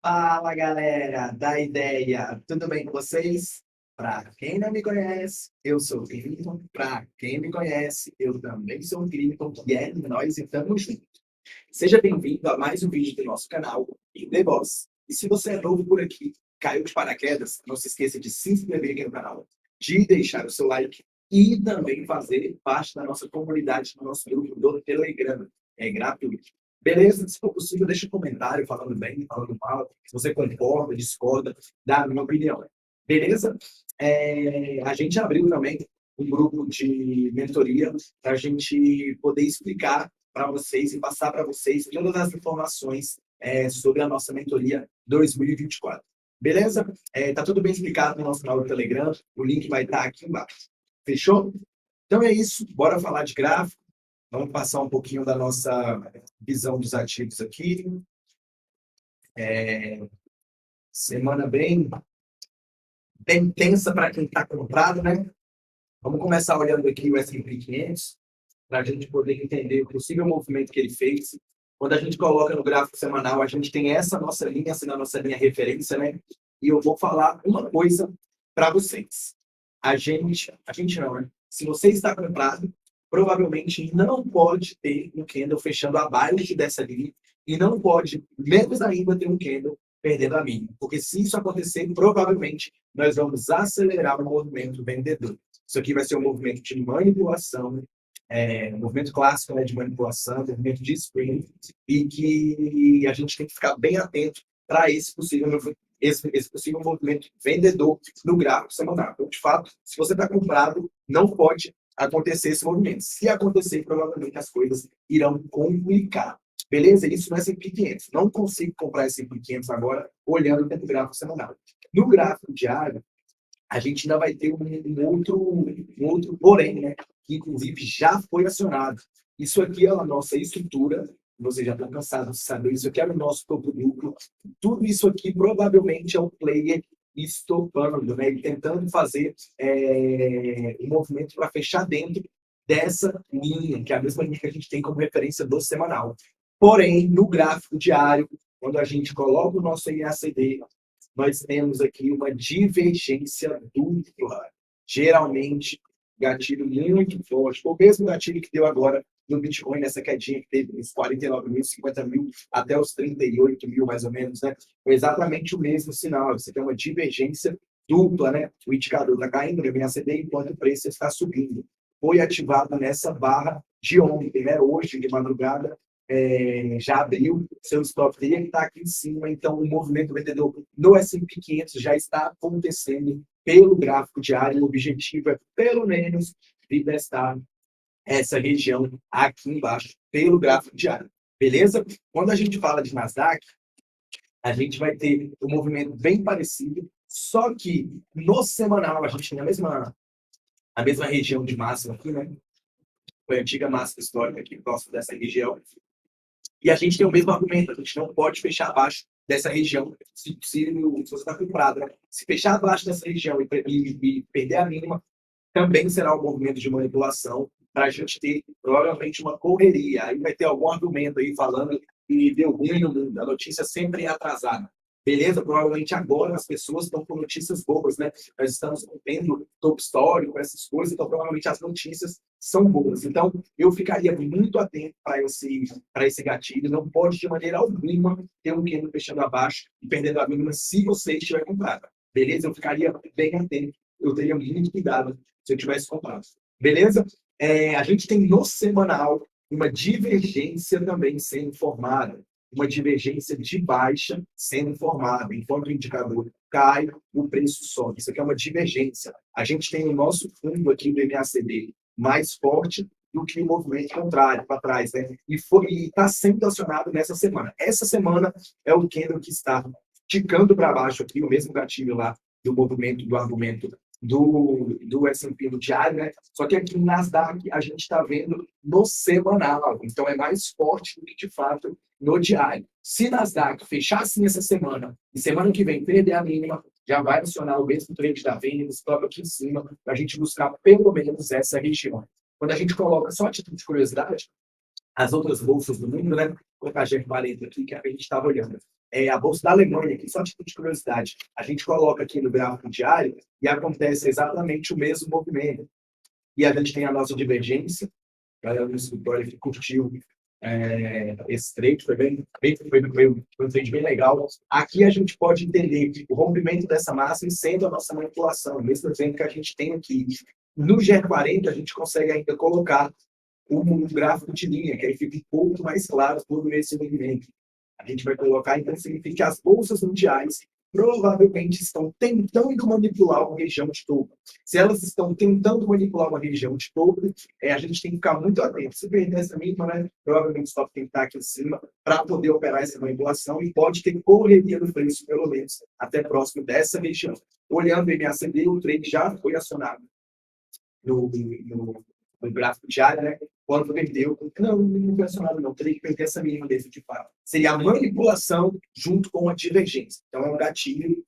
Fala galera da ideia, tudo bem com vocês? Para quem não me conhece, eu sou o Clinton. Para quem me conhece, eu também sou o Clinton, e é nós e estamos juntos. Seja bem-vindo a mais um vídeo do nosso canal, em The Boss. E se você é novo por aqui, caiu de paraquedas, não se esqueça de se inscrever aqui no canal, de deixar o seu like e também fazer parte da nossa comunidade, do nosso grupo do Telegram. É gratuito. Beleza? Se for possível, deixa um comentário falando bem, falando mal, se você concorda, discorda da minha opinião. Beleza? A gente abriu também um grupo de mentoria para a gente poder explicar para vocês e passar para vocês todas as informações sobre a nossa mentoria 2024. Beleza? Tá tudo bem explicado no nosso canal do Telegram, o link vai estar aqui embaixo. Fechou? Então é isso, bora falar de gráfico. Vamos passar um pouquinho da nossa visão dos ativos aqui. Semana bem tensa para quem está comprado, né? Vamos começar olhando aqui o S&P 500, para a gente poder entender o possível movimento que ele fez. Quando a gente coloca no gráfico semanal, a gente tem essa nossa linha, sendo a nossa linha referência, né? E eu vou falar uma coisa para vocês. A gente não, né? Se você está comprado, provavelmente não pode ter um candle fechando abaixo dessa linha e não pode, menos ainda, ter um candle perdendo a mínima. Porque se isso acontecer, provavelmente nós vamos acelerar o movimento vendedor. Isso aqui vai ser um movimento de manipulação, um movimento clássico, né, de manipulação, movimento de spring, e que a gente tem que ficar bem atento para esse possível movimento vendedor no gráfico semanal. Então, de fato, se você está comprado, não pode acontecer esse movimento. Se acontecer, provavelmente as coisas irão complicar. Beleza? Isso no S&P 500. Não consigo comprar S&P 500 agora olhando pelo gráfico semanal. No gráfico diário, a gente ainda vai ter um outro porém, né? Que inclusive já foi acionado. Isso aqui é a nossa estrutura. Você já está cansado de saber, isso aqui é o nosso topo duplo. Tudo isso aqui provavelmente é o player estopando, né? E tentando fazer um movimento para fechar dentro dessa linha, que é a mesma linha que a gente tem como referência do semanal. Porém, no gráfico diário, quando a gente coloca o nosso IACD, nós temos aqui uma divergência dupla. Geralmente, gatilho muito forte. O mesmo gatilho que deu agora no Bitcoin, nessa quedinha que teve uns 49 mil, 50 mil, até os 38 mil, mais ou menos, né? Foi exatamente o mesmo sinal. Você tem uma divergência dupla, né? O indicador está caindo, ele vem acender enquanto o preço está subindo. Foi ativado nessa barra de ontem, né? Hoje, de madrugada, já abriu, seu stop teria que estar aqui em cima, então o movimento vendedor no S&P 500 já está acontecendo pelo gráfico diário, o objetivo é pelo menos de testar essa região aqui embaixo pelo gráfico diário, beleza? Quando a gente fala de Nasdaq, a gente vai ter um movimento bem parecido, só que no semanal a gente tem a mesma região de máxima aqui, né? Foi a antiga máxima histórica aqui próximo dessa região. E a gente tem o mesmo argumento, a gente não pode fechar abaixo dessa região se você está comprado. Né? Se fechar abaixo dessa região e perder a mínima, também será um movimento de manipulação para a gente ter provavelmente uma correria. Aí vai ter algum argumento aí falando que deu ruim no mundo. A notícia sempre é atrasada. Beleza? Provavelmente agora as pessoas estão com notícias boas, né? Nós estamos tendo top histórico, essas coisas, então provavelmente as notícias são boas. Então, eu ficaria muito atento para esse gatilho. Não pode, de maneira alguma, ter um candle fechando abaixo e perdendo a mínima se você estiver comprado. Beleza? Eu ficaria bem atento. Eu teria muito cuidado se eu tivesse comprado. Beleza? A gente tem no semanal uma divergência também sendo formada, uma divergência de baixa sendo formada. Enquanto o indicador cai, o preço sobe. Isso aqui é uma divergência. A gente tem o nosso fundo aqui do MACD mais forte do que o movimento contrário, para trás, né? E está sendo acionado nessa semana. Essa semana é o candle que está ticando para baixo aqui, o mesmo gatilho lá do movimento, do argumento do S&P no diário, né? Só que aqui no Nasdaq a gente está vendo no semanal, então é mais forte do que de fato no diário. Se Nasdaq fechar assim essa semana e semana que vem perder a mínima, já vai acionar o mesmo trade da venda, stop aqui em cima, para a gente buscar pelo menos essa região. Quando a gente coloca, só a título de curiosidade, as outras bolsas do mundo, né? Vou colocar a G40 aqui, que a gente estava olhando. a Bolsa da Alemanha, aqui, só tipo de curiosidade, a gente coloca aqui no gráfico diário e acontece exatamente o mesmo movimento. E a gente tem a nossa divergência, a galera do escritório que curtiu esse trade, foi um trade bem legal. Aqui a gente pode entender o rompimento dessa massa e sendo a nossa manipulação, mesmo exemplo que a gente tem aqui. No GR40, a gente consegue ainda colocar um gráfico de linha, que aí fica um pouco mais claro todo esse movimento. A gente vai colocar, então, significa que as bolsas mundiais provavelmente estão tentando manipular uma região de topo. Se elas estão tentando manipular uma região de topo, a gente tem que ficar muito atento. Se perder essa mínima, né, provavelmente o stop tem que estar aqui em cima para poder operar essa manipulação e pode ter correria no preço, pelo menos, até próximo dessa região. Olhando o MACD, o trade já foi acionado no gráfico diário, né? Quando perdeu, não foi acionado, não, teria que perder essa mínima desse de fato. Seria a manipulação junto com a divergência. Então, é um gatilho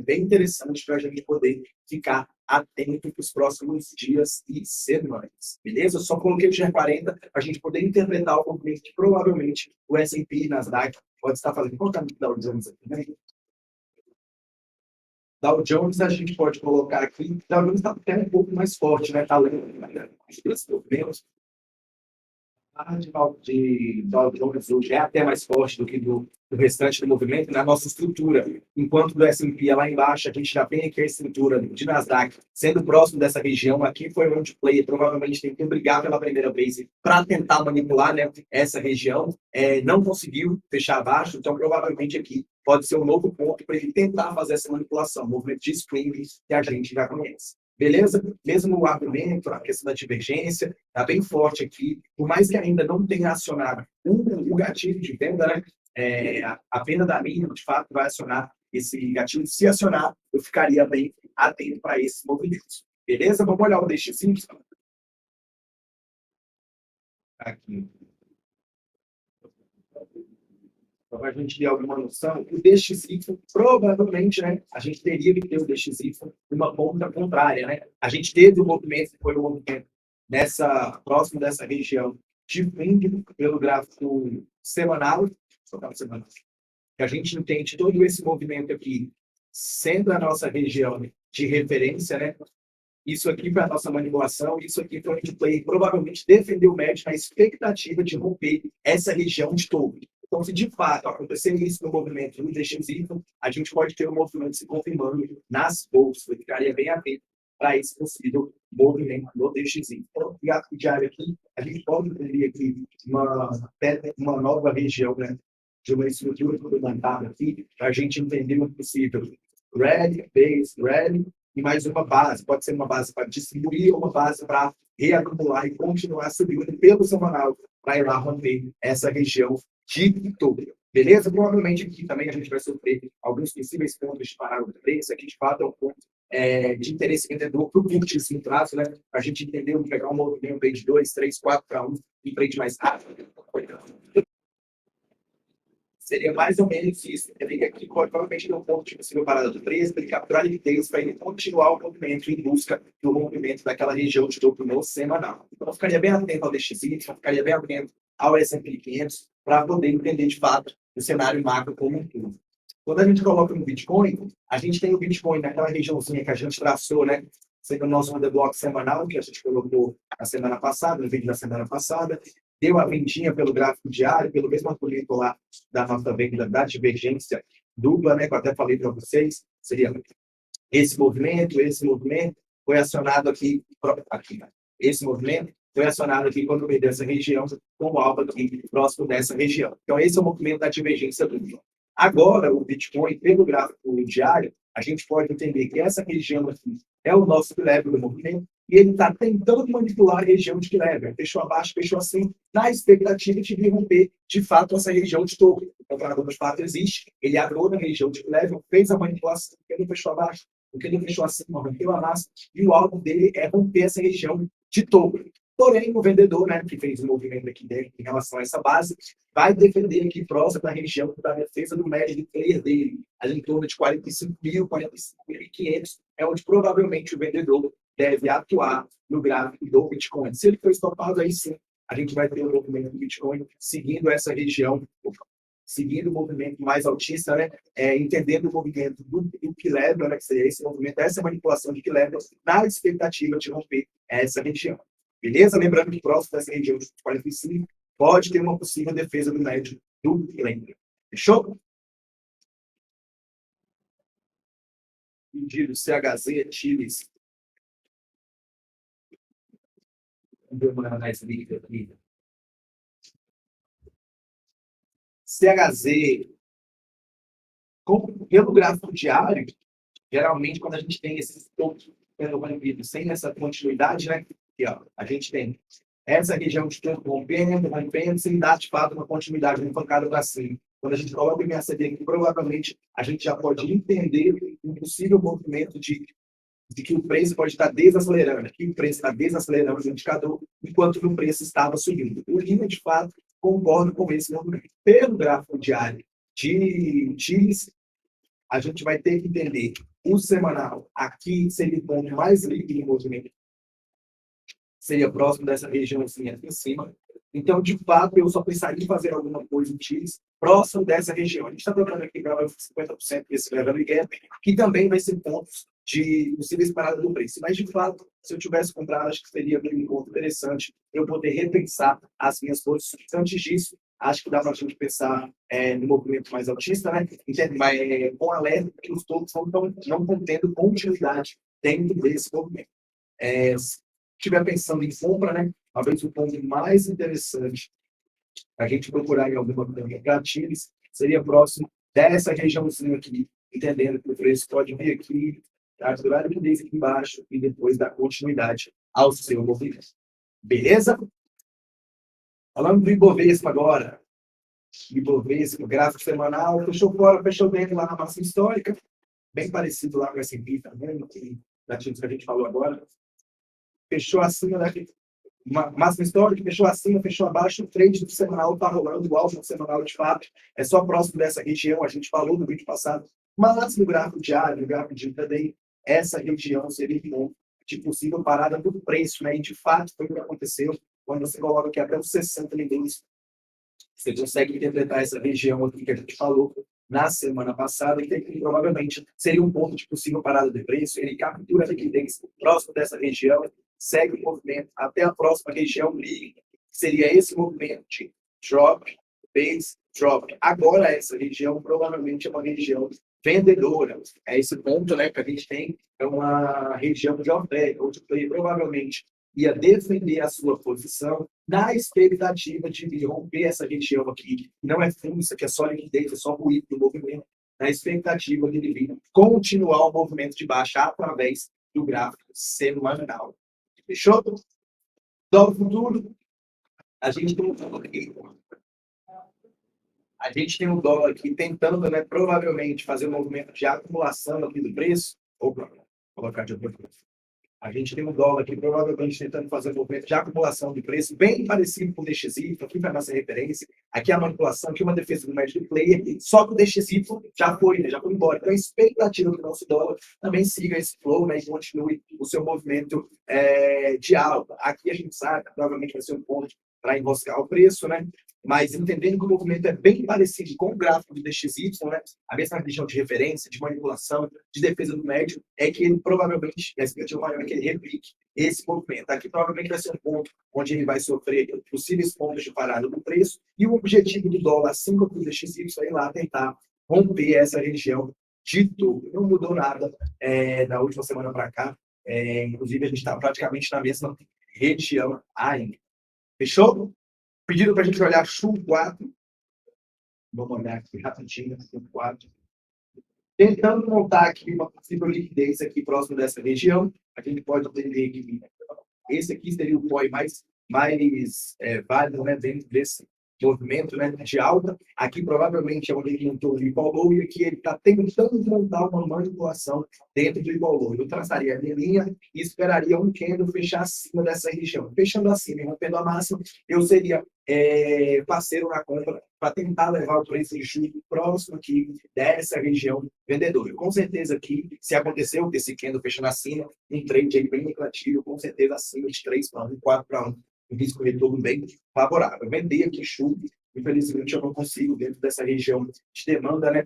bem interessante para a gente poder ficar atento para os próximos dias e semanas. Beleza? Eu só coloquei o GR40 para a gente poder interpretar o movimento que provavelmente o S&P e Nasdaq pode estar fazendo. Qual está no Dow Jones aqui, né? Dow Jones a gente pode colocar aqui, Dow Jones está até um pouco mais forte, né? Está lendo menos. A de Dow Jones hoje é até mais forte do que do restante do movimento na nossa estrutura. Enquanto do S&P é lá embaixo, a gente já tem aqui a estrutura de Nasdaq sendo próximo dessa região. Aqui foi onde o player provavelmente tem que brigar pela primeira vez para tentar manipular, né, essa região. Não conseguiu fechar abaixo, então provavelmente aqui pode ser um novo ponto para ele tentar fazer essa manipulação, movimento de swing que a gente já conhece. Beleza? Mesmo o argumento, a questão da divergência, está bem forte aqui. Por mais que ainda não tenha acionado o gatilho de venda, né? A venda da mínima, de fato, vai acionar esse gatilho. Se acionar, eu ficaria bem atento para esses movimentos. Beleza? Vamos olhar o DXY. Aqui. Para a gente ter alguma noção, o DXY, provavelmente, né, a gente teria que ter o DXY uma ponta contrária. Né? A gente teve o movimento, que foi o movimento próximo dessa região de fundo pelo gráfico semanal, que a gente entende todo esse movimento aqui sendo a nossa região de referência, né? Isso aqui para a nossa manipulação, isso aqui para o play provavelmente defender o médio na expectativa de romper essa região de topo. Então, se de fato acontecer isso no movimento do DXY, a gente pode ter o movimento se confirmando nas bolsas. Eu ficaria bem atento para esse possível movimento no DXY. Então, o gráfico diário aqui, a gente pode entender aqui uma nova região, né, de uma estrutura fundamentada aqui, para a gente entender o possível rally, base, rally, e mais uma base. Pode ser uma base para distribuir ou uma base para reacumular e continuar subindo pelo semanal para ir lá romper essa região de topo. Beleza? Provavelmente aqui também a gente vai sofrer alguns possíveis pontos de parada de preço. Aqui, de fato, é um ponto de interesse vendedor para o curtíssimo prazo, né? Para a gente entender, pegar um movimento de 2, 3, 4 para 1 e trade mais rápido. Seria mais ou menos isso. Ele aqui provavelmente não ponto de possível parada do preço, para ele capturar liquidez, para ele continuar o movimento em busca do movimento daquela região de topo no semanal. Então, eu ficaria bem atento ao DXY, ficaria bem atento ao S&P 500, para poder entender de fato o cenário macro como um todo. Quando a gente coloca no Bitcoin, a gente tem o Bitcoin naquela regiãozinha que a gente traçou, né? Sendo o nosso underblock semanal, que a gente colocou na semana passada, no vídeo da semana passada, deu a vendinha pelo gráfico diário, pelo mesmo argumento lá da nossa venda da divergência dupla, né, que eu até falei para vocês, seria esse movimento foi acionado aqui, né? Esse movimento foi acionado aqui quando perdeu essa região, como alvo aqui próximo dessa região. Então, esse é o movimento da divergência dupla. Agora, o Bitcoin, pelo gráfico diário, a gente pode entender que essa região aqui é o nosso level do movimento, e ele está tentando manipular a região de level. Fechou abaixo, fechou assim, na expectativa de romper, de fato, essa região de topo. O comparador de fato existe, ele abriu na região de level, fez a manipulação, porque ele fechou abaixo, porque ele fechou acima, rompeu a massa, e o alvo dele é romper essa região de topo. Porém, o vendedor, né, que fez o movimento aqui dentro em relação a essa base, vai defender aqui próximo da região da defesa do médio de player dele, ali em torno de 45.000, 45.500, é onde provavelmente o vendedor deve atuar no gráfico do Bitcoin. Se ele for estopado, aí sim, a gente vai ter o movimento do Bitcoin seguindo essa região seguindo o movimento mais altista, né? Entendendo o movimento do equilíbrio, né? Que seria esse movimento, essa manipulação de equilíbrio, na expectativa de romper essa região. Beleza? Lembrando que próximo dessa região de 45 pode ter uma possível defesa do médio do equilíbrio. Fechou? Pedido CHZ, Chiles. Vamos ver uma mais líquida aqui. CHZ, pelo gráfico diário, geralmente quando a gente tem esses topos sem essa continuidade, né? Aqui, ó, a gente tem essa região de topo rompendo, sem dar de fato uma continuidade, uma pancada para cima. Quando a gente coloca o MACD aqui, provavelmente a gente já pode entender um possível movimento de que o preço pode estar desacelerando, que o preço está desacelerando o indicador, enquanto o preço estava subindo. O Lima, de fato, concorda com esse movimento. Pelo gráfico diário de TIS, a gente vai ter que entender o semanal. Aqui seria o ponto mais líquido do movimento. Seria próximo dessa região assim, aqui em cima. Então, de fato, eu só pensaria em fazer alguma coisa em TIS próximo dessa região. A gente está trocando aqui para 50% desse level gap, que também vai ser pontos de possíveis paradas do preço. Mas, de fato, se eu tivesse comprado, acho que seria um ponto interessante eu poder repensar as minhas posições. Antes disso, acho que dá para a gente pensar no movimento mais altista, né? Mas com alerta que os topos não estão tendo continuidade dentro desse movimento. Se estiver pensando em compra, né? Talvez o ponto mais interessante a gente procurar em alguma gatilhos seria próximo dessa regiãozinha aqui, entendendo que o preço pode vir aqui, ativar a liquidez aqui embaixo e depois dar continuidade ao seu movimento. Beleza? Falando do Ibovespa agora. Ibovespa, gráfico semanal, fechou fora, fechou dentro lá na máxima histórica, bem parecido lá com o S&P também, gatilhos que a gente falou agora. Fechou acima da máxima histórica, fechou acima, fechou abaixo, o trade do semanal está rolando, o alvo do semanal de fato é só próximo dessa região, a gente falou no vídeo passado, mas no gráfico diário, no gráfico de intraday, essa região seria um de possível parada do preço, né? E de fato foi o que aconteceu quando você coloca aqui até os 60 níveis. Você consegue interpretar essa região aqui que a gente falou na semana passada, que provavelmente seria um ponto de possível parada de preço, ele captura a liquidez próximo dessa região, segue o movimento até a próxima região, que seria esse movimento de drop, base, drop. Agora, essa região provavelmente é uma região vendedora. É esse ponto, né, que a gente tem, é uma região de oferta, onde o player provavelmente ia defender a sua posição na expectativa de romper essa região aqui. Não é fundo, isso aqui é só liquidez, é só ruído do movimento, na expectativa de ele vir continuar o movimento de baixa através do gráfico semanal. Fechou? Dólar futuro, a gente tem um dólar aqui. A gente tem um dólar aqui tentando, né, provavelmente, fazer um movimento de acumulação aqui do preço. Opa, vou colocar de outra coisa. A gente tem um dólar aqui, provavelmente, tentando fazer um movimento de acumulação de preço, bem parecido com o DXY, aqui para a nossa referência. Aqui a manipulação, aqui uma defesa do médio player, só que o DXY já foi, né, já foi embora. Então, a expectativa que o nosso dólar também siga esse flow, né, e continue o seu movimento de alta. Aqui a gente sabe, provavelmente vai ser um ponto para enroscar o preço, né? Mas entendendo que o movimento é bem parecido com o gráfico do DXY, né? A mesma região de referência, de manipulação, de defesa do médio, é que ele provavelmente, a expectativa maior é que ele replique esse movimento. Aqui provavelmente vai ser um ponto onde ele vai sofrer possíveis pontos de parada do preço, e o objetivo do dólar, assim como o DXY, é ir lá tentar romper essa região de topo. Não mudou nada da última semana para cá. Inclusive, a gente está praticamente na mesma região ainda. Fechou? Pedido para a gente olhar Shu 4. Vamos olhar aqui rapidinho, Shu 4. Tentando montar aqui uma possível liquidez aqui próximo dessa região. A gente pode entender que esse aqui seria o POI mais válido, né, dentro desse movimento, né, de alta. Aqui provavelmente é onde ele montou o Ipollow, e aqui ele está tentando montar uma manipulação dentro do Ipollow. Eu traçaria a minha linha e esperaria um candle fechar acima dessa região. Fechando acima e rompendo a máxima, eu seria parceiro na compra para tentar levar o preço de juros próximo aqui dessa região vendedora. Com certeza aqui, se aconteceu esse candle fechando acima, um trade aí bem lucrativo, com certeza acima de 3 para 1, 4 para 1, um risco de retorno bem favorável. Vender aqui chute infelizmente eu não consigo, dentro dessa região de demanda, né,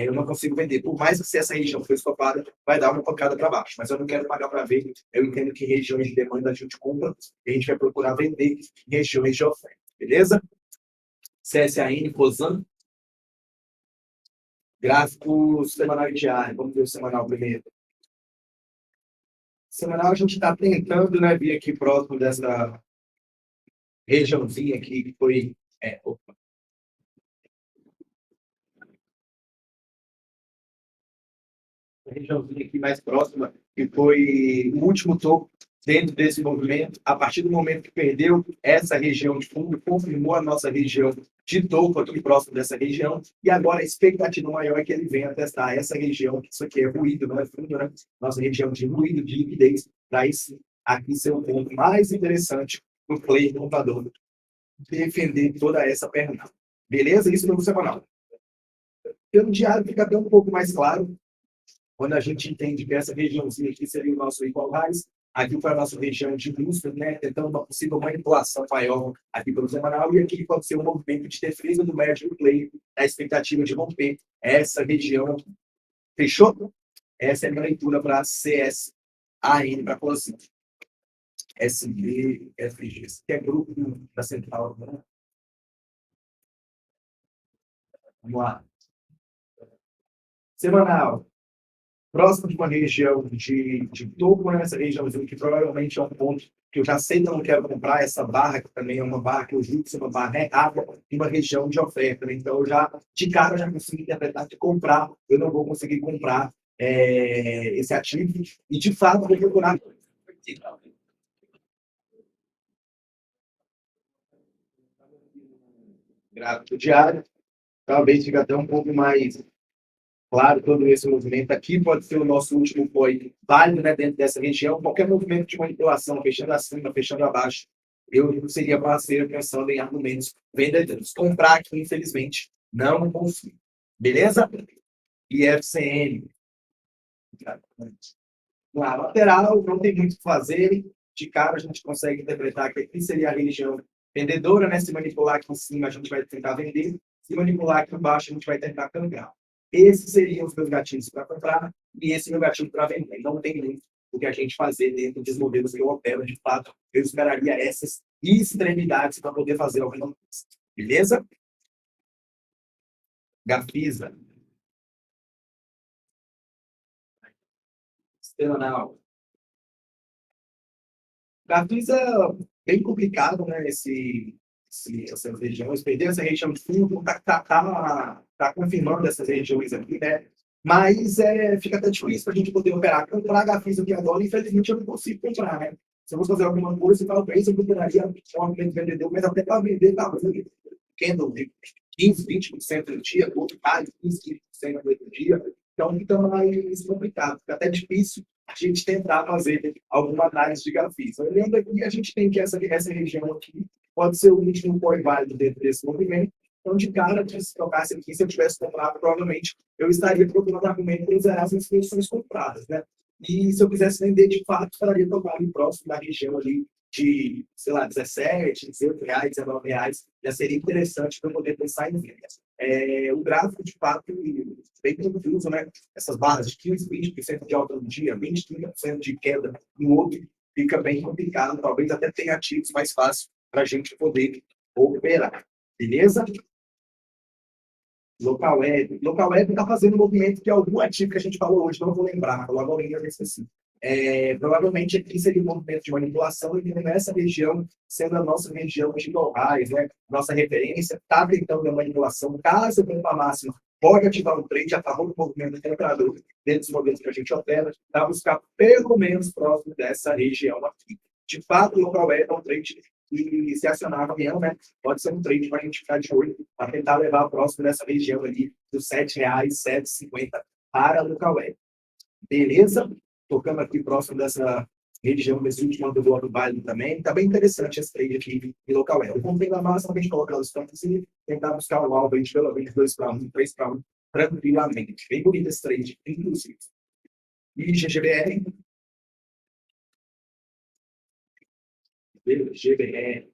eu não consigo vender. Por mais que se essa região for escopada, vai dar uma pancada para baixo, mas eu não quero pagar para ver. Eu entendo que regiões de demanda a gente compra e a gente vai procurar vender em regiões de oferta, beleza? CSAN, COSAN, gráfico semanal e diário. Vamos ver o semanal primeiro. Semanal a gente está tentando, né, vir aqui próximo dessa regiãozinha aqui que foi. Opa, a regiãozinha aqui mais próxima, que foi o último topo dentro desse movimento. A partir do momento que perdeu essa região de fundo, confirmou a nossa região de topo aqui próximo dessa região, e agora a expectativa maior é que ele venha testar essa região, que isso aqui é ruído, não é fundo, né? Nossa região de ruído, de liquidez, para isso aqui ser o ponto mais interessante para o player comprador defender toda essa perna. Beleza? Isso no semanal. Pelo diário fica até um pouco mais claro, quando a gente entende que essa regiãozinha aqui seria o nosso equalize, aqui para a nossa região de busca, né, tentando uma possível manipulação maior aqui pelo semanal, e aqui pode ser um movimento de defesa do médio play, na expectativa de romper essa região. Fechou? Essa é a minha leitura para CS, AN para COSIN. SB, FG, que é grupo da Central, né? Vamos lá. Semanal. Próximo de uma região de topo, né? Essa região que provavelmente é um ponto que eu já sei que eu não quero comprar, essa barra, que também é uma barra que eu julgo ser uma barra errada, em uma região de oferta. Né? Então, eu já, de cara, eu já consigo interpretar que comprar, eu não vou conseguir comprar esse ativo, e de fato, vou procurar. Gráfico diário, talvez fique até um pouco mais claro, todo esse movimento aqui pode ser o nosso último point válido, né, dentro dessa região. Qualquer movimento de manipulação, fechando acima, fechando abaixo, eu seria parceiro pensando em argumentos vendedores. Comprar aqui, infelizmente, não consigo. Beleza? IFCN. Na lateral, não tem muito o que fazer. De cara, a gente consegue interpretar que aqui seria a região vendedora, né? Se manipular aqui em cima, a gente vai tentar vender. Se manipular aqui embaixo, a gente vai tentar cambiar. Esses seriam os meus gatilhos para comprar e esse é o meu gatilho para vender. Não tem muito o que a gente fazer dentro dos modelos que eu opero. De fato, eu esperaria essas extremidades para poder fazer alguma coisa. Beleza? Gafisa. Semanal. Gafisa é bem complicado, né? Essas regiões, perder essa região de fundo, tá confirmando essas regiões aqui, né? Mas fica até difícil para a gente poder operar. Comprar Gafisa aqui agora, infelizmente, eu não consigo comprar, né? Se eu fosse fazer alguma coisa, talvez eu procuraria um argumento vendedor, mas até para vender, talvez candle de 15, 20% do dia, outro mais 15, 20% do dia. Então, fica mais complicado, fica até difícil a gente tentar fazer alguma análise de grafismo. Lembrando que a gente tem que essa região aqui pode ser o último point válido dentro desse movimento. Então, de cara, se tocasse aqui, se eu tivesse comprado, provavelmente eu estaria procurando argumento para zerar as instituições compradas, né? E se eu quisesse vender, de fato, estaria tocando próximo da região ali de, sei lá, 17, 18 reais, 19 reais, já seria interessante para eu poder pensar em vendas. O gráfico, de fato, bem confuso, né? Essas barras de 15, 20% de alta no dia, 20, 30% de queda no outro, fica bem complicado. Talvez até tenha ativos mais fáceis para a gente poder operar. Beleza? Local web. Local web está fazendo um movimento que é algum ativo que a gente falou hoje, não vou lembrar, logo alguém eu esqueci. Provavelmente aqui seria um movimento de manipulação e nessa região, sendo a nossa região de locais, né, nossa referência, está tentando a manipulação. Caso eu a máxima, pode ativar um trade a favor do movimento comprador dentro dos modelos que a gente opera, para buscar pelo menos próximo dessa região aqui. De fato, o local web é um trade e se acionar amanhã, né, pode ser um trade para a gente ficar de olho, para tentar levar próximo dessa região ali dos R$ 7,00, 7,50 para o local web. Beleza? Tocando aqui próximo dessa região desse último do bloco válido também. Está bem interessante esse trade aqui em local web. Eu comprei na massa, a gente colocar os campos e tentar buscar o alvo de pelo menos 2 para 1, 3 para 1, tranquilamente. Bem bonito esse trade, inclusive. E GGBR, GBR.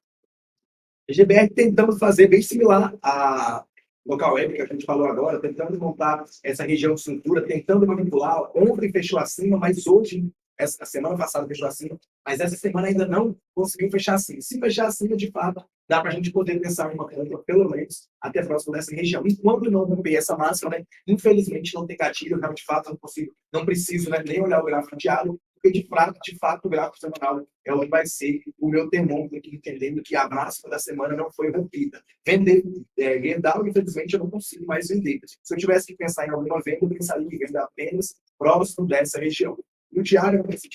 GBR tentamos fazer bem similar a local web que a gente falou agora, tentando montar essa região de estrutura, tentando manipular. Ontem fechou acima, mas hoje, essa semana passada fechou acima, mas essa semana ainda não conseguiu fechar acima. Se fechar acima, de fato, dá para a gente poder pensar em uma compra, pelo menos, até próximo dessa região. Enquanto não romper essa máxima, né, infelizmente não tem gatilho, não, de fato, não consigo, não preciso, né, nem olhar o gráfico diário, porque de fato o gráfico semanal é o que vai ser o meu termômetro aqui, entendendo que a máxima da semana não foi rompida. Vender, Gerdau, infelizmente, eu não consigo mais vender. Se eu tivesse que pensar em alguma venda, eu pensaria em venda apenas próximo dessa região. No diário, eu pensei,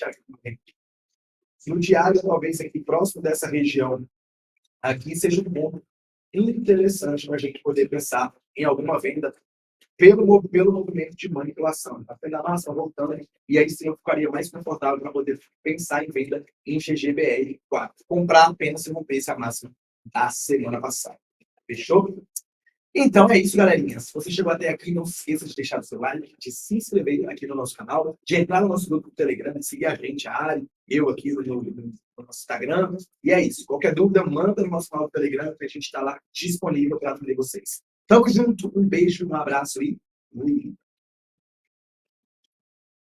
no diário, talvez aqui próximo dessa região, aqui seja um ponto interessante para a gente poder pensar em alguma venda pelo movimento de manipulação. Tá vendo a massa voltando, e aí sim eu ficaria mais confortável para poder pensar em venda em GGBR4. Comprar apenas se rompesse a máxima da semana passada. Fechou? Então é isso, galerinha. Se você chegou até aqui, não se esqueça de deixar o seu like, de se inscrever aqui no nosso canal, de entrar no nosso grupo do Telegram, de seguir a gente, a Ari, eu aqui no nosso Instagram. E é isso. Qualquer dúvida, manda no nosso canal do Telegram, que a gente está lá disponível para atender vocês. Tamo junto, um beijo, um abraço e fui.